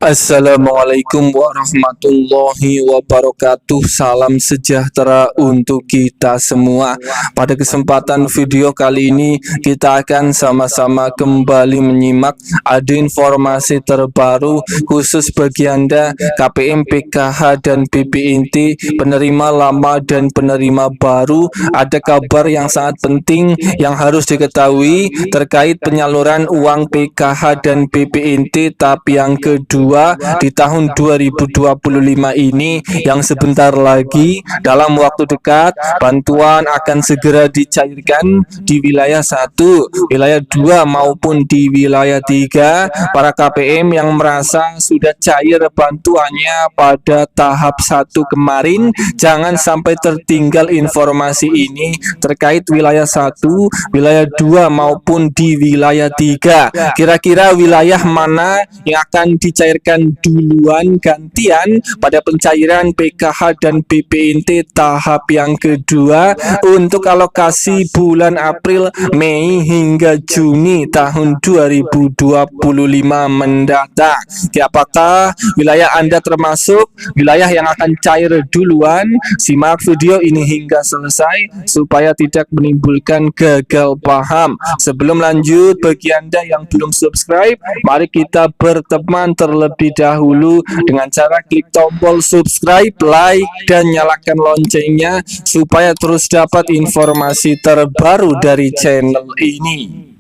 Assalamualaikum warahmatullahi wabarakatuh. Salam sejahtera untuk kita semua. Pada kesempatan video kali ini kita akan sama-sama kembali menyimak ada informasi terbaru khusus bagi Anda KPM, PKH dan BPNT penerima lama dan penerima baru. Ada kabar yang sangat penting yang harus diketahui terkait penyaluran uang PKH dan BPNT tahap yang kedua di tahun 2025 ini, yang sebentar lagi dalam waktu dekat bantuan akan segera dicairkan di wilayah 1, wilayah 2 maupun di wilayah 3. Para KPM yang merasa sudah cair bantuannya pada tahap 1 kemarin, jangan sampai tertinggal informasi ini terkait wilayah 1, wilayah 2 maupun di wilayah 3. Kira-kira wilayah mana yang akan dicairkan duluan gantian pada pencairan PKH dan BPNT tahap yang kedua untuk alokasi bulan April, Mei hingga Juni tahun 2025 mendatang. Apakah wilayah Anda termasuk wilayah yang akan cair duluan? Simak video ini hingga selesai supaya tidak menimbulkan gagal paham. Sebelum lanjut, bagi Anda yang belum subscribe, mari kita berteman terlebih dahulu dengan cara klik tombol subscribe, like, dan nyalakan loncengnya supaya terus dapat informasi terbaru dari channel ini.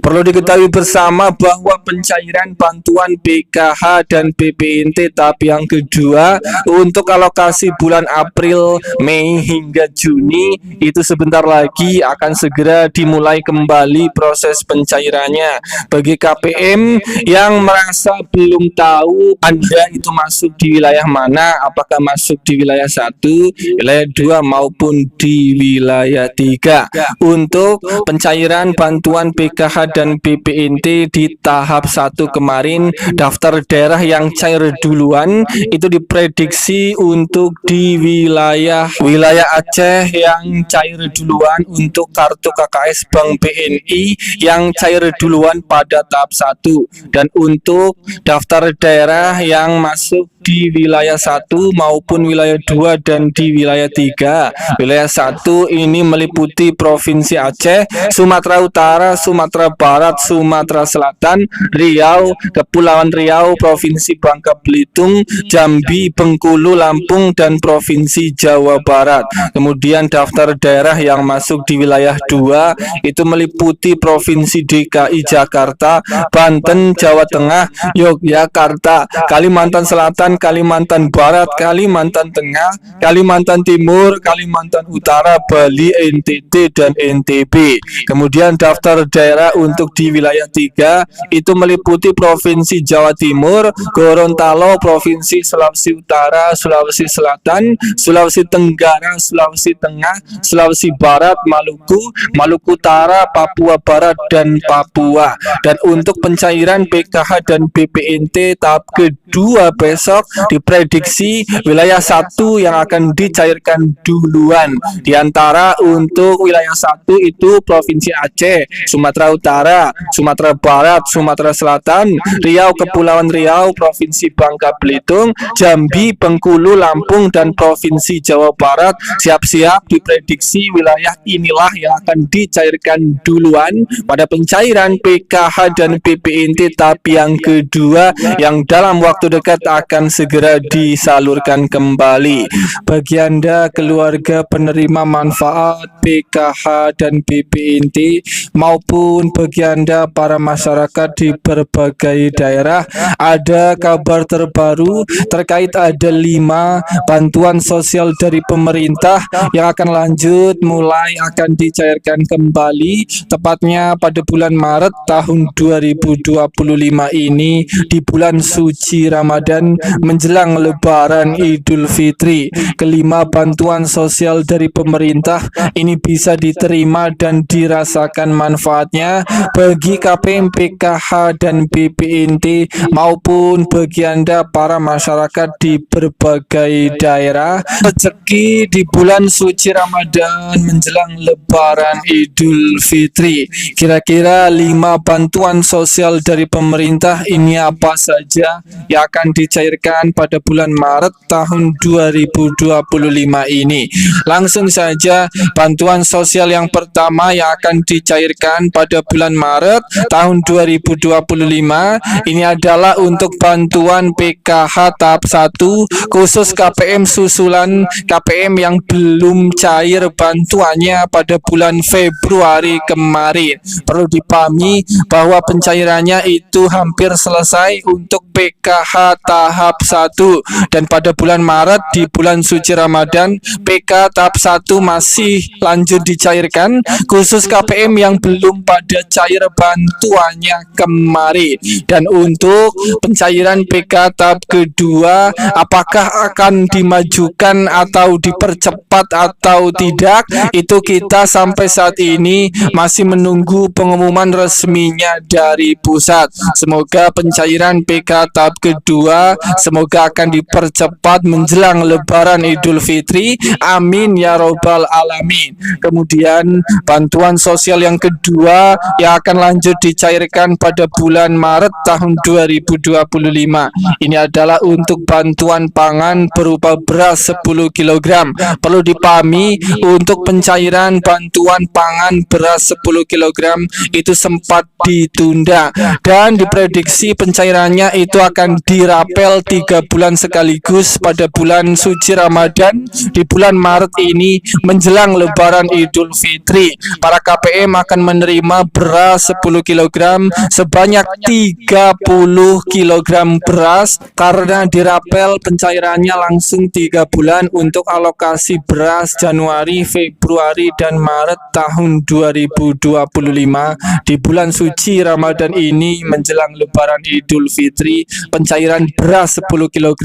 Perlu diketahui bersama bahwa pencairan bantuan PKH dan BPNT tahap yang kedua untuk alokasi bulan April, Mei hingga Juni itu sebentar lagi akan segera dimulai kembali proses pencairannya. Bagi KPM yang merasa belum tahu Anda itu masuk di wilayah mana, apakah masuk di wilayah 1, wilayah 2 maupun di wilayah 3. Untuk pencairan bantuan PKH dan BPNT di tahap 1 kemarin, daftar daerah yang cair duluan itu diprediksi untuk di wilayah Aceh yang cair duluan untuk kartu KKS Bank BNI yang cair duluan pada tahap 1, dan untuk daftar daerah yang masuk di wilayah 1 maupun wilayah 2 dan di wilayah 3. Wilayah 1 ini meliputi Provinsi Aceh, Sumatera Utara, Sumatera Barat, Sumatera Selatan, Riau, Kepulauan Riau, Provinsi Bangka Belitung, Jambi, Bengkulu, Lampung, dan Provinsi Jawa Barat. Kemudian daftar daerah yang masuk di wilayah 2 itu meliputi Provinsi DKI Jakarta, Banten, Jawa Tengah, Yogyakarta, Kalimantan Selatan, Kalimantan Barat, Kalimantan Tengah, Kalimantan Timur, Kalimantan Utara, Bali, NTT, dan NTB. Kemudian daftar daerah untuk di wilayah 3 itu meliputi Provinsi Jawa Timur, Gorontalo, Provinsi Sulawesi Utara, Sulawesi Selatan, Sulawesi Tenggara, Sulawesi Tengah, Sulawesi Barat, Maluku, Maluku Utara, Papua Barat, dan Papua. Dan untuk pencairan PKH dan BPNT tahap kedua besok diprediksi wilayah 1 yang akan dicairkan duluan. Di antara untuk wilayah 1 itu Provinsi Aceh, Sumatera Utara, Sumatera Barat, Sumatera Selatan, Riau, Kepulauan Riau, Provinsi Bangka Belitung, Jambi, Bengkulu, Lampung, dan Provinsi Jawa Barat. Siap-siap diprediksi wilayah inilah yang akan dicairkan duluan pada pencairan PKH dan BPNT tahap yang kedua yang dalam waktu dekat akan segera disalurkan kembali. Bagi Anda keluarga penerima manfaat PKH dan BPNT maupun bagi Anda para masyarakat di berbagai daerah, ada kabar terbaru terkait ada 5 bantuan sosial dari pemerintah yang akan lanjut mulai akan dicairkan kembali tepatnya pada bulan Maret tahun 2025 ini, di bulan suci Ramadan menjelang Lebaran Idul Fitri. Kelima bantuan sosial dari pemerintah ini bisa diterima dan dirasakan manfaatnya bagi KPM, PKH, dan BPNT maupun bagi Anda para masyarakat di berbagai daerah. Rezeki di bulan suci Ramadan menjelang Lebaran Idul Fitri. Kira-kira 5 bantuan sosial dari pemerintah ini apa saja yang akan dicairkan pada bulan Maret tahun 2025 ini? Langsung saja, bantuan sosial yang pertama yang akan dicairkan pada bulan Maret tahun 2025 ini adalah untuk bantuan PKH tahap 1 khusus KPM susulan KPM yang belum cair bantuannya pada bulan Februari kemarin. Perlu dipahami bahwa pencairannya itu hampir selesai untuk PKH tahap 1, dan pada bulan Maret di bulan suci Ramadan PK tahap 1 masih lanjut dicairkan khusus KPM yang belum pada cair bantuannya kemarin. Dan untuk pencairan PK tahap kedua, apakah akan dimajukan atau dipercepat atau tidak, itu kita sampai saat ini masih menunggu pengumuman resminya dari pusat. Semoga pencairan PK tahap kedua semoga akan dipercepat menjelang Lebaran Idul Fitri. Amin ya robbal alamin. Kemudian bantuan sosial yang kedua yang akan lanjut dicairkan pada bulan Maret tahun 2025 ini adalah untuk bantuan pangan berupa beras 10 kg. Perlu dipahami, untuk pencairan bantuan pangan beras 10 kg itu sempat ditunda dan diprediksi pencairannya itu akan dirapel 3 bulan sekaligus pada bulan suci Ramadan di bulan Maret ini menjelang Lebaran Idul Fitri. Para KPM akan menerima beras 10 kg sebanyak 30 kg beras karena dirapel pencairannya langsung 3 bulan untuk alokasi beras Januari, Februari, dan Maret tahun 2025 di bulan suci Ramadan ini menjelang Lebaran Idul Fitri. Pencairan beras 10 kg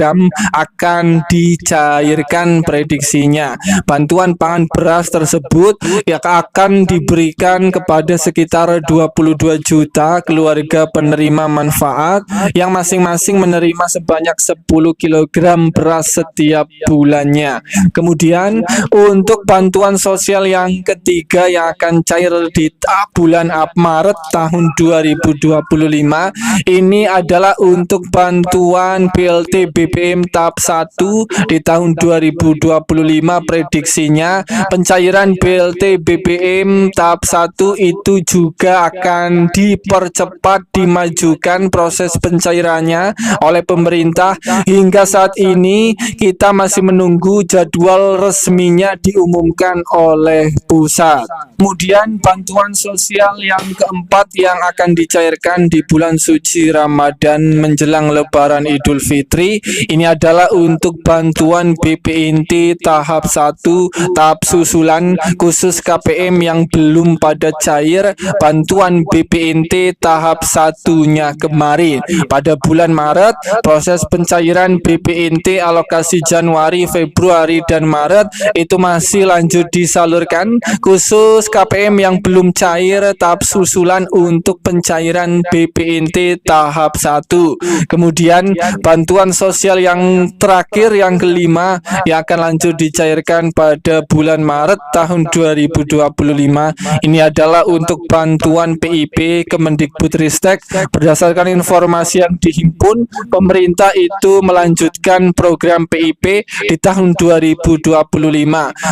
akan dicairkan prediksinya. Bantuan pangan beras tersebut yang akan diberikan kepada sekitar 22 juta keluarga penerima manfaat yang masing-masing menerima sebanyak 10 kg beras setiap bulannya. Kemudian untuk bantuan sosial yang ketiga yang akan cair di bulan Maret tahun 2025 ini adalah untuk bantuan BLT BBM tahap 1 di tahun 2025. Prediksinya pencairan BLT BBM tahap 1 itu juga akan dipercepat, dimajukan proses pencairannya oleh pemerintah. Hingga saat ini kita masih menunggu jadwal resminya diumumkan oleh pusat. Kemudian bantuan sosial yang keempat yang akan dicairkan di bulan suci Ramadan menjelang Lebaran Idul Fitri ini adalah untuk bantuan BPNT tahap 1 tahap susulan khusus KPM yang belum pada cair bantuan BPNT tahap 1-nya kemarin. Pada bulan Maret proses pencairan BPNT alokasi Januari, Februari, dan Maret itu masih lanjut disalurkan khusus KPM yang belum cair tahap susulan untuk pencairan BPNT tahap 1. Kemudian bantuan sosial yang terakhir yang kelima yang akan lanjut dicairkan pada bulan Maret tahun 2025 ini adalah untuk bantuan PIP Kemendikbudristek. Berdasarkan informasi yang dihimpun, pemerintah itu melanjutkan program PIP di tahun 2025.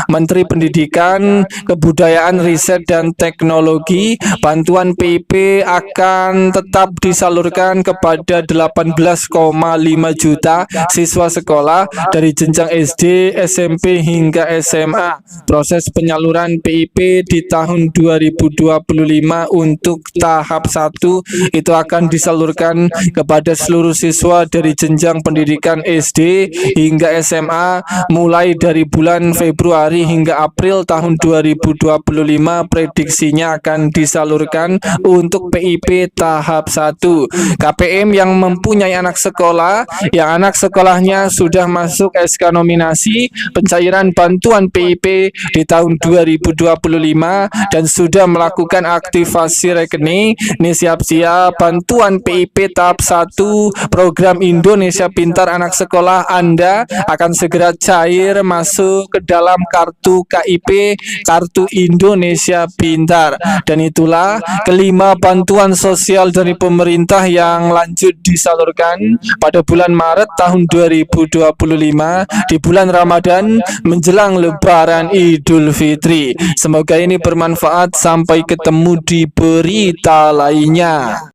Menteri Pendidikan, Kebudayaan, Riset, dan Teknologi, bantuan PIP akan tetap disalurkan kepada 18,5 juta siswa sekolah dari jenjang SD, SMP, hingga SMA. Proses penyaluran PIP di tahun 2025 untuk tahap 1 itu akan disalurkan kepada seluruh siswa dari jenjang pendidikan SD hingga SMA mulai dari bulan Februari hingga April tahun 2025. Prediksinya akan disalurkan untuk PIP tahap 1. KPM yang mempunyai anak sekolah yang anak sekolahnya sudah masuk SK nominasi pencairan bantuan PIP di tahun 2025 dan sudah melakukan aktif aktivasi rekening. Ini siap-siap bantuan PIP tahap 1 program Indonesia Pintar anak sekolah Anda akan segera cair masuk ke dalam kartu KIP, kartu Indonesia Pintar. Dan itulah kelima bantuan sosial dari pemerintah yang lanjut disalurkan pada bulan Maret tahun 2025 di bulan Ramadan menjelang Lebaran Idul Fitri. Semoga ini bermanfaat. Sampai ketemu di berita lainnya.